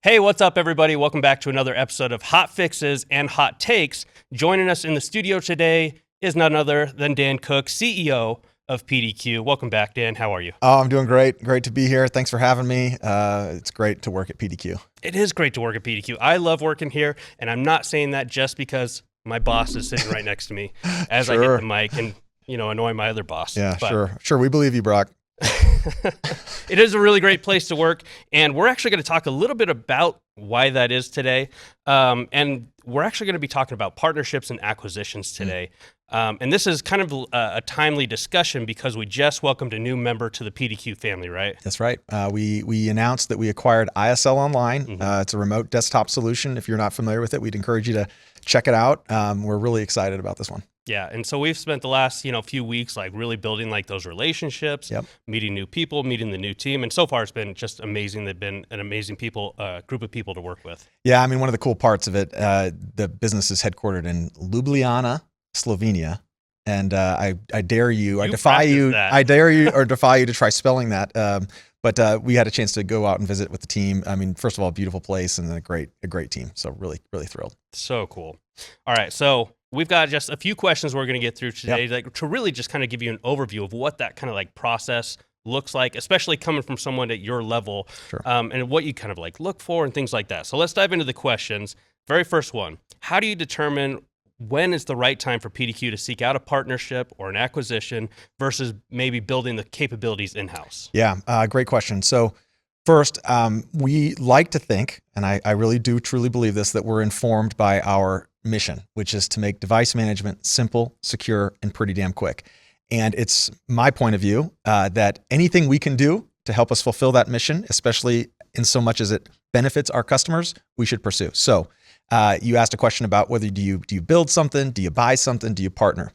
Hey, what's up, everybody? Welcome back to another episode of Hot Fixes and Hot Takes. Joining us in the studio today is none other than Dan Cook, CEO of PDQ. Welcome back, Dan. How are you? Oh, I'm doing great. Great to be here. Thanks for having me. It's great to work at PDQ. It is great to work at PDQ. I love working here, and I'm not saying that just because my boss is sitting right next to me as I hit the mic and, annoy my other boss. Yeah, sure. We believe you, Brock. It is a really great place to work, and we're actually going to talk a little bit about why that is today. And we're actually going to be talking about partnerships and acquisitions today. And this is kind of a timely discussion because we just welcomed a new member to the PDQ family, right? That's right. We announced that we acquired ISL Online. It's a remote desktop solution. If you're not familiar with it, we'd encourage you to check it out. We're really excited about this one. Yeah, and so we've spent the last few weeks really building those relationships, meeting new people, meeting the new team, and so far it's been just amazing. They've been an amazing group of people to work with. Yeah, I mean, one of the cool parts of it, the business is headquartered in Ljubljana, Slovenia, and I dare you, I defy you to try spelling that. But we had a chance to go out and visit with the team. I mean, first of all, beautiful place and a great team. So really thrilled. So cool. All right, so we've got just a few questions we're going to get through today, to really just kind of give you an overview of what that kind of process looks like, especially coming from someone at your level, and what you kind of look for and things like that. So let's dive into the questions. Very first one: how do you determine when is the right time for PDQ to seek out a partnership or an acquisition versus maybe building the capabilities in-house? Yeah, great question. So first, we like to think, and I really do truly believe this, that we're informed by our mission, which is to make device management simple, secure, and pretty damn quick. And it's my point of view that anything we can do to help us fulfill that mission, especially in so much as it benefits our customers, we should pursue. So you asked a question about whether do you build something, do you buy something, do you partner?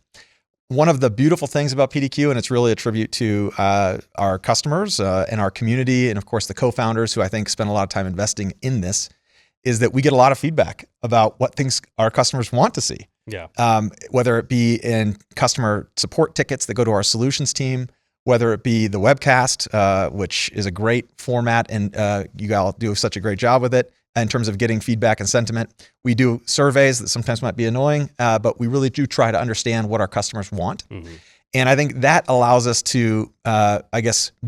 One of the beautiful things about PDQ, and it's really a tribute to our customers and our community, and of course the co-founders who I think spend a lot of time investing in this, is that we get a lot of feedback about what things our customers want to see. Yeah. Whether it be in customer support tickets that go to our solutions team, whether it be the webcast, which is a great format, and you all do such a great job with it in terms of getting feedback and sentiment. We do surveys that sometimes might be annoying, but we really do try to understand what our customers want. Mm-hmm. And I think that allows us to,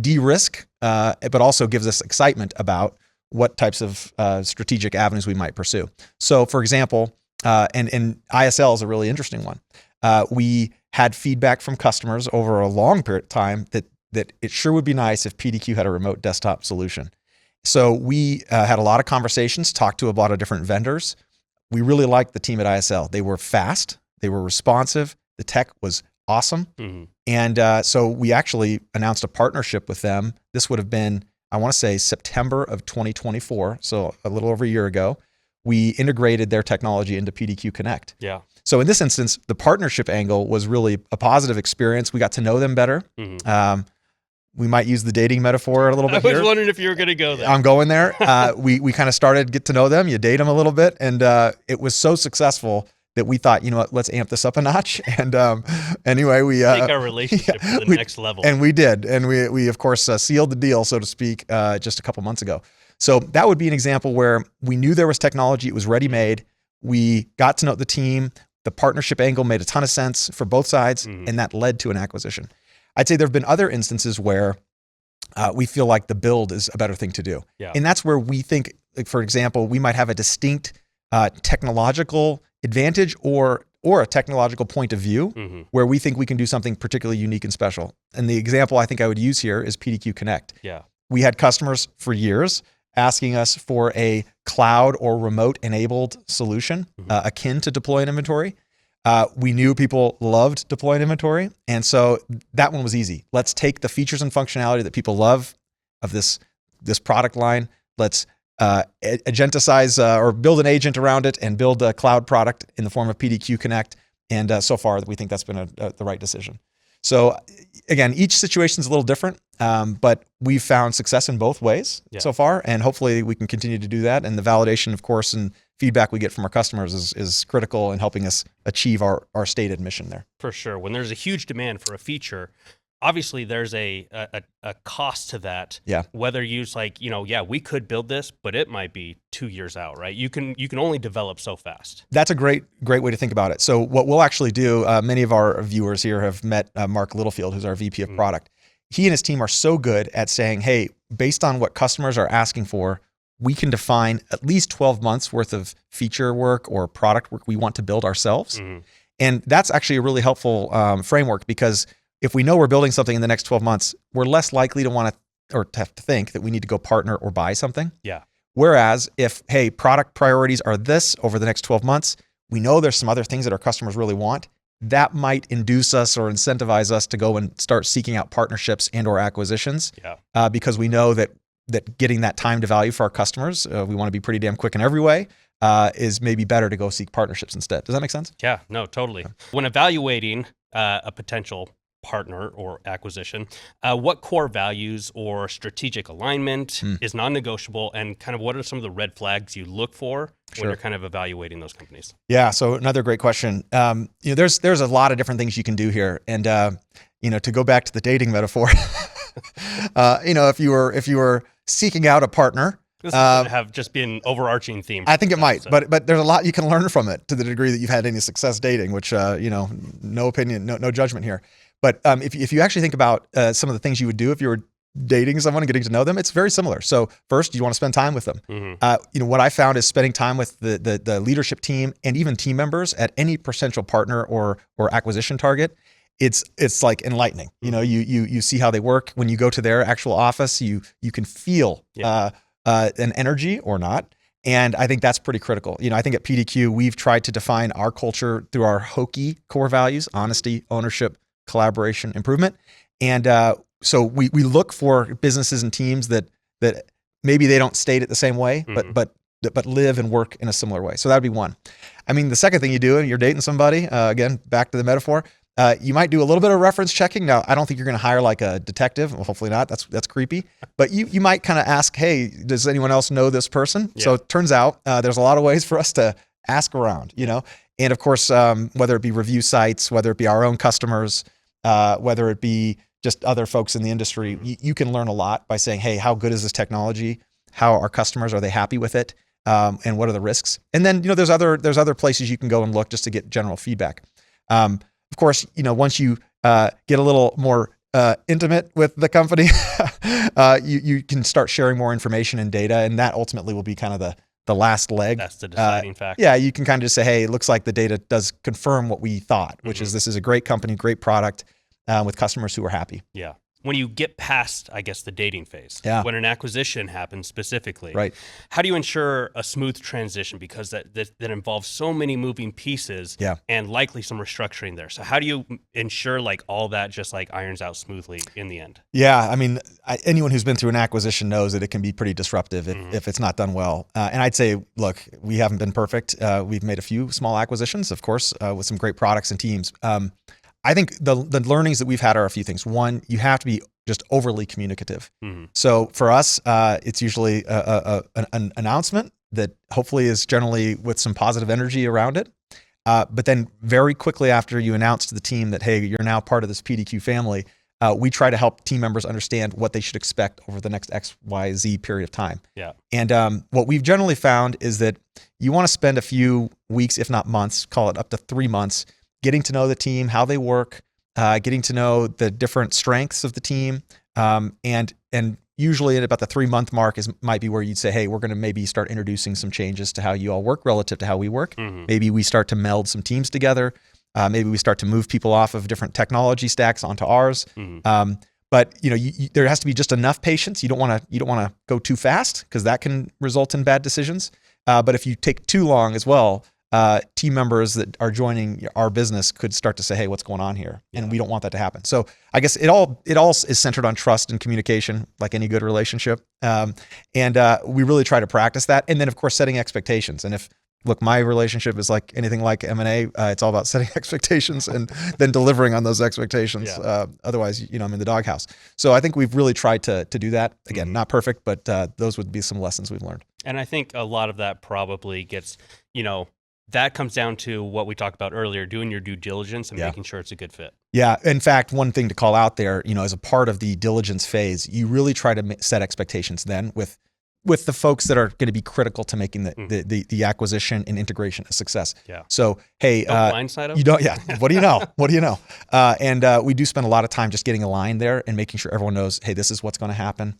de-risk, but also gives us excitement about what types of strategic avenues we might pursue. So for example, and ISL is a really interesting one. We had feedback from customers over a long period of time that it sure would be nice if PDQ had a remote desktop solution. So we had a lot of conversations, talked to a lot of different vendors. We really liked the team at ISL. They were fast, they were responsive, the tech was awesome. Mm-hmm. And so we actually announced a partnership with them. This would have been, I want to say, September of 2024, so a little over a year ago. We integrated their technology into PDQ Connect. Yeah. So in this instance, the partnership angle was really a positive experience. We got to know them better. Mm-hmm. We might use the dating metaphor a little bit here. I was wondering if you were going to go there. I'm going there. We kind of started to get to know them. You date them a little bit. And it was so successful that we thought, let's amp this up a notch. And anyway, we take our relationship to the next level. And we did. And we of course sealed the deal, so to speak, just a couple months ago. So that would be an example where we knew there was technology. It was ready-made. We got to know the team. The partnership angle made a ton of sense for both sides, and that led to an acquisition. I'd say there have been other instances where we feel like the build is a better thing to do. Yeah. And that's where we think, for example, we might have a distinct technological advantage or a technological point of view where we think we can do something particularly unique and special. And the example I think I would use here is PDQ Connect. Yeah. We had customers for years asking us for a cloud or remote enabled solution akin to deploy inventory. We knew people loved deploying inventory. And so that one was easy. Let's take the features and functionality that people love of this product line. Let's agenticize or build an agent around it and build a cloud product in the form of PDQ Connect. And so far, we think that's been the right decision. So again, each situation is a little different, but we've found success in both ways so far, and hopefully we can continue to do that. And the validation, of course, and feedback we get from our customers is critical in helping us achieve our stated mission there. For sure. When there's a huge demand for a feature, obviously there's a cost to that. Yeah. Whether you like, we could build this, but it might be 2 years out, right? You can only develop so fast. That's a great way to think about it. So what we'll actually do, many of our viewers here have met Mark Littlefield, who's our VP of product. He and his team are so good at saying, hey, based on what customers are asking for, we can define at least 12 months worth of feature work or product work we want to build ourselves. And that's actually a really helpful framework, because if we know we're building something in the next 12 months, we're less likely to want to, or to have to think that we need to go partner or buy something. Yeah. Whereas if, hey, product priorities are this over the next 12 months, we know there's some other things that our customers really want, that might induce us or incentivize us to go and start seeking out partnerships and or acquisitions. Yeah. Because we know that getting that time to value for our customers, we want to be pretty damn quick in every way, is maybe better to go seek partnerships instead. Does that make sense? Yeah, no, totally. When evaluating a potential partner or acquisition, what core values or strategic alignment is non-negotiable, and kind of what are some of the red flags you look for when you're kind of evaluating those companies? Yeah, so another great question. There's a lot of different things you can do here, and to go back to the dating metaphor, if you were seeking out a partner. This is going to have just be an overarching theme. I think it might, but there's a lot you can learn from it to the degree that you've had any success dating, which, no opinion, no judgment here. But if you actually think about some of the things you would do if you were dating someone and getting to know them, it's very similar. So first, you want to spend time with them. What I found is spending time with the leadership team and even team members at any potential partner or acquisition target. It's like enlightening. You see how they work. When you go to their actual office, you can feel an energy or not. And I think that's pretty critical. I think at PDQ, we've tried to define our culture through our HOKI core values: honesty, ownership, collaboration, improvement. And so we look for businesses and teams that maybe they don't state it the same way, but live and work in a similar way. So that would be one. I mean, the second thing you do, and you're dating somebody, again, back to the metaphor, you might do a little bit of reference checking. Now, I don't think you're going to hire like a detective. Well, hopefully not. That's creepy. But you might kind of ask, hey, does anyone else know this person? Yeah. So it turns out there's a lot of ways for us to ask around, And of course, whether it be review sites, whether it be our own customers, whether it be just other folks in the industry, you can learn a lot by saying, hey, how good is this technology? How are customers? Are they happy with it? And what are the risks? And then, there's other places you can go and look just to get general feedback. Of course, once you get a little more intimate with the company, you can start sharing more information and data, and that ultimately will be kind of the last leg. That's the deciding factor. Yeah, you can kind of just say, hey, it looks like the data does confirm what we thought, which is this is a great company, great product, with customers who are happy. Yeah. When you get past, I guess, the dating phase, when an acquisition happens specifically, right? How do you ensure a smooth transition? Because that involves so many moving pieces, and likely some restructuring there. So how do you ensure like all that just like irons out smoothly in the end? Yeah, I mean, anyone who's been through an acquisition knows that it can be pretty disruptive if it's not done well. And I'd say, look, we haven't been perfect. We've made a few small acquisitions, of course, with some great products and teams. I think the learnings that we've had are a few things. One, you have to be just overly communicative. So for us, it's usually an announcement that hopefully is generally with some positive energy around it. But then very quickly after you announce to the team that, hey, you're now part of this PDQ family, we try to help team members understand what they should expect over the next X, Y, Z period of time. Yeah. And what we've generally found is that you want to spend a few weeks, if not months, call it up to 3 months, getting to know the team, how they work, getting to know the different strengths of the team. And usually at about the 3-month mark might be where you'd say, hey, we're going to maybe start introducing some changes to how you all work relative to how we work. Maybe we start to meld some teams together. Maybe we start to move people off of different technology stacks onto ours. But there has to be just enough patience. You don't want to go too fast because that can result in bad decisions. But if you take too long as well, team members that are joining our business could start to say, hey, what's going on here? And we don't want that to happen. So I guess it all is centered on trust and communication, like any good relationship. And we really try to practice that. And then of course, setting expectations. And look, my relationship is like anything like M&A. It's all about setting expectations and then delivering on those expectations. Otherwise, I'm in the doghouse. So I think we've really tried to do that. Again, not perfect, but those would be some lessons we've learned. And I think a lot of that probably gets, that comes down to what we talked about earlier, doing your due diligence and making sure it's a good fit. Yeah. In fact, one thing to call out there, as a part of the diligence phase, you really try to set expectations then with the folks that are going to be critical to making the acquisition and integration a success. Yeah. So, hey, don't blindside them. You don't. Yeah. What do you know? What do you know? And we do spend a lot of time just getting aligned there and making sure everyone knows, hey, this is what's going to happen.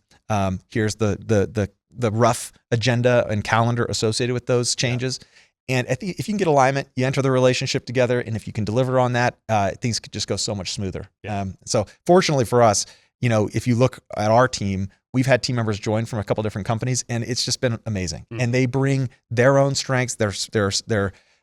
Here's the rough agenda and calendar associated with those changes. Yeah. And if you can get alignment, you enter the relationship together, and if you can deliver on that, things could just go so much smoother. Yeah. So fortunately for us, if you look at our team, we've had team members join from a couple different companies, and it's just been amazing. And they bring their own strengths, their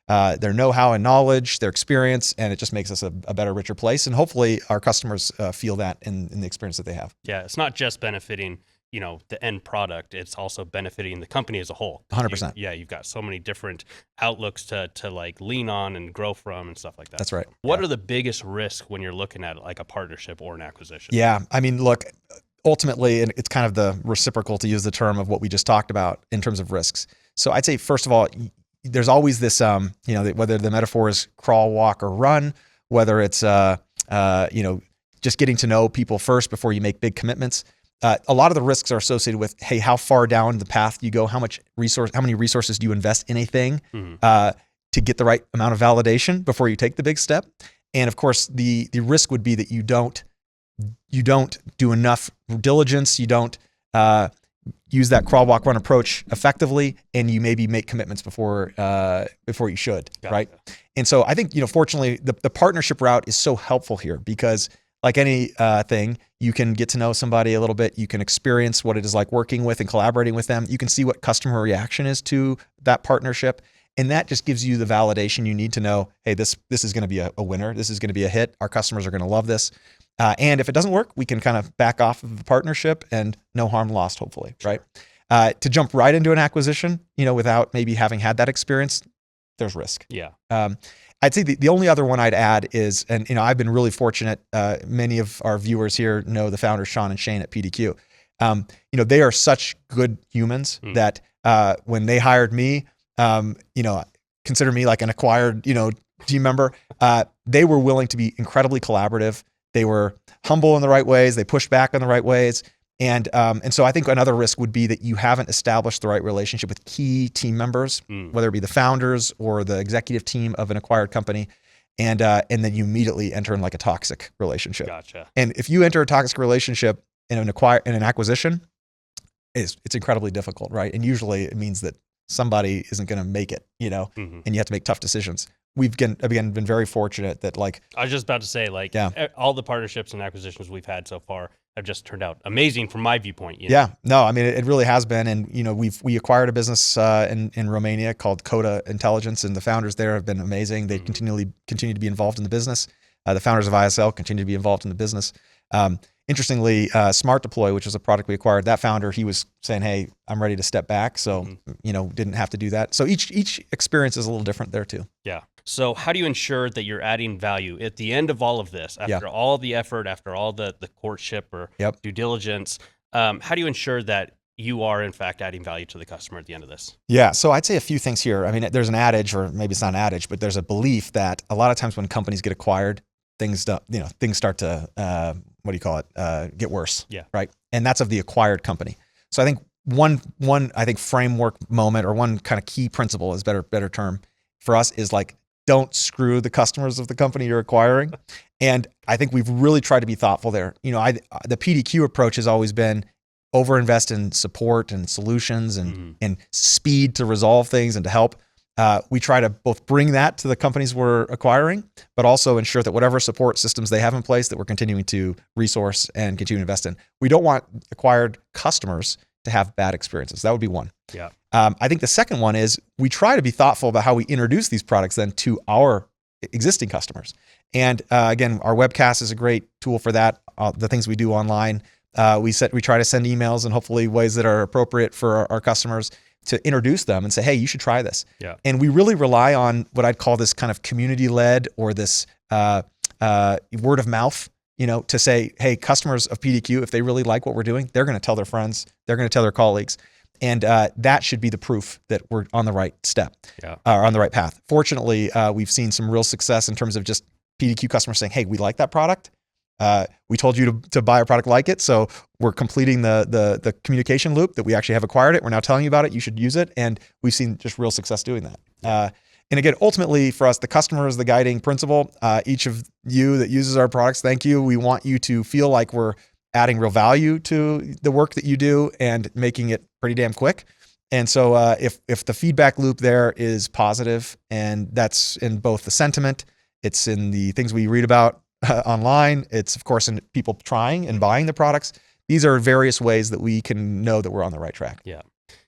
know-how and knowledge, their experience, and it just makes us a better, richer place. And hopefully our customers feel that in the experience that they have. Yeah, it's not just benefiting the end product, it's also benefiting the company as a whole. 100%. You've got so many different outlooks to like lean on and grow from and stuff like that. That's right. What are the biggest risks when you're looking at like a partnership or an acquisition? Yeah, I mean, look, ultimately, and it's kind of the reciprocal, to use the term of what we just talked about in terms of risks. So I'd say, first of all, there's always this, whether the metaphor is crawl, walk, or run, whether it's, just getting to know people first before you make big commitments. A lot of the risks are associated with, hey, how far down the path do you go? How many resources do you invest in a thing to get the right amount of validation before you take the big step? And of course, the risk would be that you don't do enough diligence, you don't use that crawl, walk, run approach effectively, and you maybe make commitments before you should, right? And so I think, fortunately, the partnership route is so helpful here because, like any thing, you can get to know somebody a little bit. You can experience what it is like working with and collaborating with them. You can see what customer reaction is to that partnership. And that just gives you the validation you need to know, hey, this is going to be a winner. This is going to be a hit. Our customers are going to love this. And if it doesn't work, we can kind of back off of the partnership and no harm lost, hopefully, right? To jump right into an acquisition, without maybe having had that experience, there's risk. Yeah. I'd say the only other one I'd add is, and I've been really fortunate. Many of our viewers here know the founders, Sean and Shane at PDQ. They are such good humans that when they hired me, consider me like an acquired, team member. They were willing to be incredibly collaborative. They were humble in the right ways. They pushed back in the right ways. And so I think another risk would be that you haven't established the right relationship with key team members, whether it be the founders or the executive team of an acquired company. And then you immediately enter in like a toxic relationship. Gotcha. And if you enter a toxic relationship in an acquisition, it's incredibly difficult, right? And usually it means that somebody isn't going to make it, and you have to make tough decisions. We've again been very fortunate that, like, I was just about to say, like, all the partnerships and acquisitions we've had so far have just turned out amazing from my viewpoint. Yeah, no, I mean, it really has been. And, we acquired a business in Romania called Coda Intelligence, and the founders there have been amazing. They continue to be involved in the business. The founders of ISL continue to be involved in the business. Interestingly, Smart Deploy, which was a product we acquired, that founder, he was saying, hey, I'm ready to step back. So, didn't have to do that. So each experience is a little different there too. Yeah. So how do you ensure that you're adding value at the end of all of this, after all the effort, after all the courtship or due diligence? How do you ensure that you are in fact adding value to the customer at the end of this? Yeah. So I'd say a few things here. I mean, there's an adage, or maybe it's not an adage, but there's a belief that a lot of times when companies get acquired, things start to, get worse. Yeah. Right. And that's of the acquired company. So I think one framework moment, or one kind of key principle is better term for us, is like, don't screw the customers of the company you're acquiring. And I think we've really tried to be thoughtful there. The PDQ approach has always been overinvest in support and solutions and speed to resolve things and to help. We try to both bring that to the companies we're acquiring, but also ensure that whatever support systems they have in place, that we're continuing to resource and continue to invest in. We don't want acquired customers to have bad experiences. That would be one. Yeah. I think the second one is we try to be thoughtful about how we introduce these products then to our existing customers. And again, our webcast is a great tool for that. The things we do online, we try to send emails and hopefully ways that are appropriate for our customers to introduce them and say, hey, you should try this. Yeah. And we really rely on what I'd call this kind of community-led, or this word of mouth, to say, hey, customers of PDQ, if they really like what we're doing, they're going to tell their friends, they're going to tell their colleagues. And that should be the proof that we're on the right step, Yeah. or on the right path. Fortunately, we've seen some real success in terms of just PDQ customers saying, hey, we like that product. We told you to buy a product like it. So we're completing the communication loop that we actually have acquired it. We're now telling you about it. You should use it. And we've seen just real success doing that. And again, ultimately for us, the customer is the guiding principle. Each of you that uses our products, thank you. We want you to feel like we're adding real value to the work that you do and making it pretty damn quick. And so if the feedback loop there is positive, and that's in both the sentiment, it's in the things we read about online, it's of course in people trying and buying the products. These are various ways that we can know that we're on the right track. Yeah.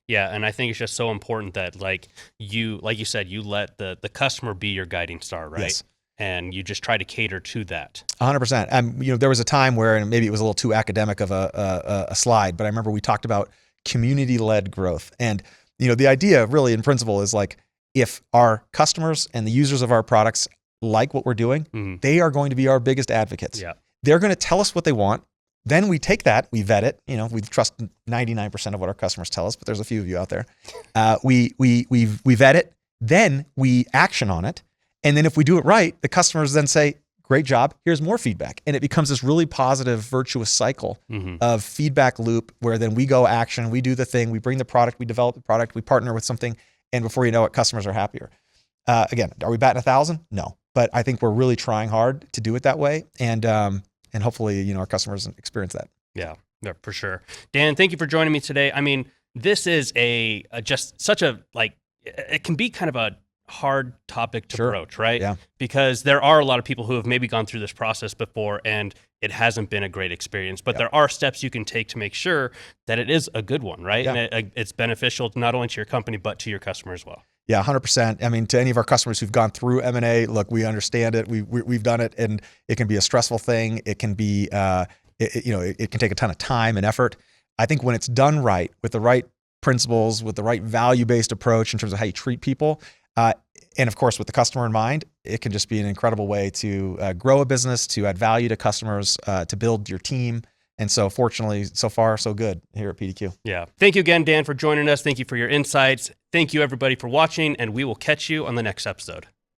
Yeah, and I think it's just so important that like you said, you let the customer be your guiding star, right? Yes. And you just try to cater to that. 100%. There was a time where, and maybe it was a little too academic of a slide, but I remember we talked about community-led growth. And the idea really in principle is like, if our customers and the users of our products like what we're doing, they are going to be our biggest advocates. Yeah. They're going to tell us what they want. Then we take that, we vet it. We trust 99% of what our customers tell us, but there's a few of you out there. We vet it. Then we action on it. And then if we do it right, the customers then say, great job, here's more feedback. And it becomes this really positive, virtuous cycle of feedback loop where then we go action, we do the thing, we bring the product, we develop the product, we partner with something. And before you know it, customers are happier. Again, are we batting 1,000? No. But I think we're really trying hard to do it that way. And hopefully, our customers experience that. Yeah, for sure. Dan, thank you for joining me today. I mean, this is just such a, like, it can be kind of a hard topic to broach, right? Yeah. Because there are a lot of people who have maybe gone through this process before and it hasn't been a great experience, but there are steps you can take to make sure that it is a good one, right? Yeah. And it's beneficial not only to your company, but to your customer as well. Yeah, 100%. I mean, to any of our customers who've gone through M&A, look, we understand it. We've done it, and it can be a stressful thing. It can be, it can take a ton of time and effort. I think when it's done right, with the right principles, with the right value-based approach in terms of how you treat people, and of course with the customer in mind, it can just be an incredible way to grow a business, to add value to customers, to build your team. And so fortunately, so far, so good here at PDQ. Yeah. Thank you again, Dan, for joining us. Thank you for your insights. Thank you, everybody, for watching, and we will catch you on the next episode.